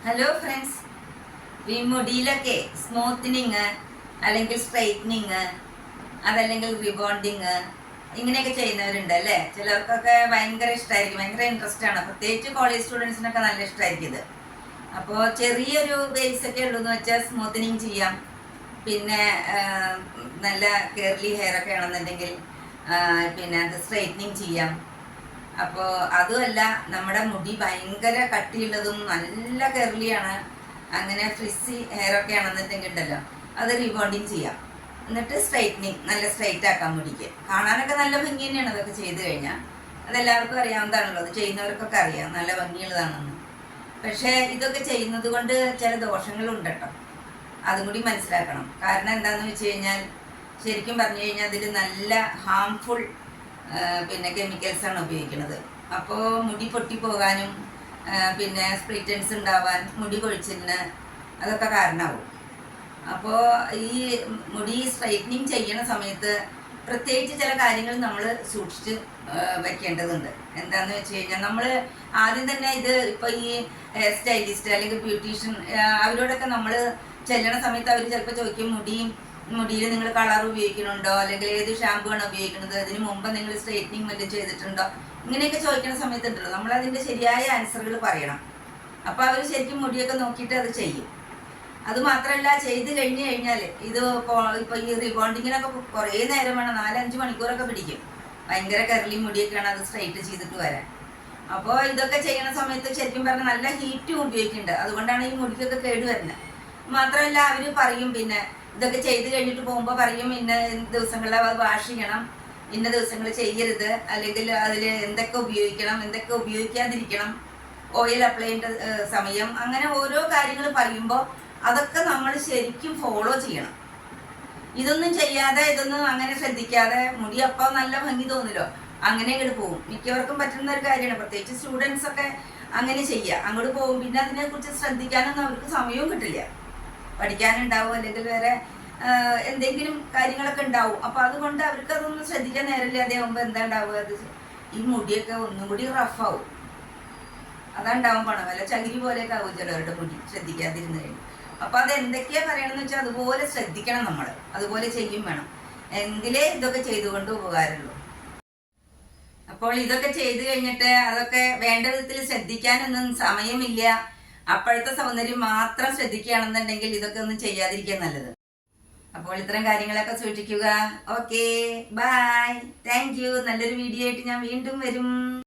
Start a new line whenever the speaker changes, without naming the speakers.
Hello friends, ഈ മുടിയിലൊക്കെ smoothening അല്ലെങ്കിൽ straightening അതല്ലെങ്കിൽ റിബോണ്ടിങ് ഇങ്ങനെയൊക്കെ ചെയ്യുന്നവരുണ്ട് അല്ലേ. ചിലർക്കൊക്കെ ഭയങ്കര ഇഷ്ടമായിരിക്കും, ഭയങ്കര ഇൻട്രസ്റ്റ് ആണ്. പ്രത്യേകിച്ച് കോളേജ് സ്റ്റുഡൻസിനൊക്കെ നല്ല ഇഷ്ടമായിരിക്കും ഇത്. അപ്പോൾ ചെറിയൊരു ബേസ് ഒക്കെ ഉള്ളൂ എന്ന് വെച്ചാൽ സ്മൂത്തനിങ് ചെയ്യാം. പിന്നെ നല്ല കേർലി ഹെയർ ഒക്കെ ആണെന്നുണ്ടെങ്കിൽ പിന്നെ അത് സ്ട്രൈറ്റനിങ് ചെയ്യാം. അപ്പോൾ അതുമല്ല, നമ്മുടെ മുടി ഭയങ്കര കട്ടിയുള്ളതും നല്ല കെർലിയാണ്, അങ്ങനെ ഫ്രിസി ഹെയർ ഒക്കെ ആണെന്നുണ്ടെങ്കിൽ ഉണ്ടല്ലോ, അത് റീബോണ്ടിങ് ചെയ്യാം. എന്നിട്ട് സ്ട്രൈറ്റനിങ്, നല്ല സ്ട്രൈറ്റ് ആക്കാൻ മുടിക്ക്. കാണാനൊക്കെ നല്ല ഭംഗി തന്നെയാണ് അതൊക്കെ ചെയ്ത് കഴിഞ്ഞാൽ. അതെല്ലാവർക്കും അറിയാവുന്നതാണല്ലോ, അത് ചെയ്യുന്നവർക്കൊക്കെ അറിയാം നല്ല ഭംഗിയുള്ളതാണെന്ന്. പക്ഷേ ഇതൊക്കെ ചെയ്യുന്നത് കൊണ്ട് ചില ദോഷങ്ങളുണ്ട് കേട്ടോ, അതും കൂടി മനസ്സിലാക്കണം. കാരണം എന്താണെന്ന് വെച്ച് കഴിഞ്ഞാൽ, ശരിക്കും പറഞ്ഞു കഴിഞ്ഞാൽ അതിൽ നല്ല ഹാംഫുൾ പിന്നെ കെമിക്കൽസാണ് ഉപയോഗിക്കുന്നത്. അപ്പോൾ മുടി പൊട്ടിപ്പോകാനും പിന്നെ സ്പ്ലിറ്റൻസ് ഉണ്ടാവാൻ, മുടി കൊഴിച്ചിലിന് അതൊക്കെ കാരണമാവും. അപ്പോൾ ഈ മുടി സ്ട്രൈറ്റനിങ് ചെയ്യണ സമയത്ത് പ്രത്യേകിച്ച് ചില കാര്യങ്ങൾ നമ്മൾ സൂക്ഷിച്ച് വെക്കേണ്ടതുണ്ട്. എന്താണെന്ന് വെച്ച് കഴിഞ്ഞാൽ, നമ്മൾ ആദ്യം തന്നെ ഇത് ഇപ്പോൾ ഈ ഹെയർ സ്റ്റൈലിസ്റ്റ് അല്ലെങ്കിൽ ബ്യൂട്ടീഷ്യൻ അവരോടൊക്കെ നമ്മൾ ചെല്ലണ സമയത്ത് അവർ ചിലപ്പോൾ ചോദിക്കും, മുടിയിൽ നിങ്ങൾ കളർ ഉപയോഗിക്കുന്നുണ്ടോ, അല്ലെങ്കിൽ ഏത് ഷാമ്പു ആണ് ഉപയോഗിക്കുന്നത്, അതിന് മുമ്പ് നിങ്ങൾ സ്ട്രൈറ്റനിങ് വല്ലതും ചെയ്തിട്ടുണ്ടോ, ഇങ്ങനെയൊക്കെ ചോദിക്കുന്ന സമയത്തുണ്ടല്ലോ, നമ്മൾ അതിൻ്റെ ശരിയായ ആൻസറുകൾ പറയണം. അപ്പോൾ അവർ ശരിക്കും മുടിയൊക്കെ നോക്കിയിട്ട് അത് ചെയ്യും. അത് മാത്രമല്ല, ചെയ്ത് കഴിഞ്ഞ് കഴിഞ്ഞാൽ ഇത് ഇപ്പോൾ ഈ റിബോണ്ടിങ്ങിനൊക്കെ കുറേ നേരം വേണം, 4-5 മണിക്കൂറൊക്കെ പിടിക്കും. ഭയങ്കര കെർലി മുടിയൊക്കെയാണ് അത് സ്ട്രൈറ്റ് ചെയ്തിട്ട് വരാൻ. അപ്പോൾ ഇതൊക്കെ ചെയ്യുന്ന സമയത്ത് ശരിക്കും പറഞ്ഞാൽ നല്ല ഹീറ്റും ഉപയോഗിക്കുന്നുണ്ട്. അതുകൊണ്ടാണ് ഈ മുടിക്കൊക്കെ കേടുവരുന്നത്. മാത്രമല്ല, അവർ പറയും പിന്നെ ഇതൊക്കെ ചെയ്ത് കഴിഞ്ഞിട്ട് പോകുമ്പോൾ പറയും, ഇന്ന ദിവസങ്ങളിൽ അത് വാഷ് ചെയ്യണം, ഇന്ന ദിവസങ്ങൾ ചെയ്യരുത്, അല്ലെങ്കിൽ അതിൽ എന്തൊക്കെ ഉപയോഗിക്കണം, എന്തൊക്കെ ഉപയോഗിക്കാതിരിക്കണം, ഓയിൽ അപ്ലൈ ചെയ്യേണ്ട സമയം, അങ്ങനെ ഓരോ കാര്യങ്ങൾ പറയുമ്പോൾ അതൊക്കെ നമ്മൾ ശരിക്കും ഫോളോ ചെയ്യണം. ഇതൊന്നും ചെയ്യാതെ, ഇതൊന്നും അങ്ങനെ ശ്രദ്ധിക്കാതെ മുടി അപ്പോൾ നല്ല ഭംഗി തോന്നില്ലോ, അങ്ങനെ അങ്ങോട്ട് പോകും. മിക്കവർക്കും പറ്റുന്ന ഒരു കാര്യമാണ്, പ്രത്യേകിച്ച് സ്റ്റുഡൻസ് ഒക്കെ അങ്ങനെ ചെയ്യുക. അങ്ങോട്ട് പോകും, പിന്നെ അതിനെക്കുറിച്ച് ശ്രദ്ധിക്കാനൊന്നും അവർക്ക് സമയവും കിട്ടില്ല. പഠിക്കാനുണ്ടാവും, അല്ലെങ്കിൽ വേറെ എന്തെങ്കിലും കാര്യങ്ങളൊക്കെ ഉണ്ടാവും. അപ്പോൾ അതുകൊണ്ട് അവർക്ക് അതൊന്നും ശ്രദ്ധിക്കാൻ നേരമില്ലാതെ ആകുമ്പോൾ എന്താ ഉണ്ടാവുക, അത് ഈ മുടിയൊക്കെ ഒന്നും കൂടി റഫാവും. അതുണ്ടാവും, പണം വല്ല ചകിരി പോലെയൊക്കെ ആവും ചിലവരുടെ മുടി ശ്രദ്ധിക്കാതിരുന്ന് കഴിഞ്ഞു. അപ്പോൾ അത് എന്തൊക്കെയാണ് പറയണമെന്ന് വെച്ചാൽ അതുപോലെ ശ്രദ്ധിക്കണം നമ്മൾ, അതുപോലെ ചെയ്യും വേണം, എങ്കിലേ ഇതൊക്കെ ചെയ്തുകൊണ്ട് ഉപകാരമുള്ളൂ. അപ്പോൾ ഇതൊക്കെ ചെയ്തു കഴിഞ്ഞിട്ട് അതൊക്കെ വേണ്ട വിധത്തിൽ ശ്രദ്ധിക്കാനൊന്നും സമയമില്ല, അപ്പോഴത്തെ സൗന്ദര്യം മാത്രം ശ്രദ്ധിക്കുകയാണെന്നുണ്ടെങ്കിൽ ഇതൊക്കെ ഒന്നും ചെയ്യാതിരിക്കാൻ നല്ലത്. അപ്പോൾ ഇത്തരം കാര്യങ്ങളൊക്കെ സൂക്ഷിക്കുക. Okay, bye, thank you. നല്ലൊരു വീഡിയോ ആയിട്ട് ഞാൻ വീണ്ടും വരും.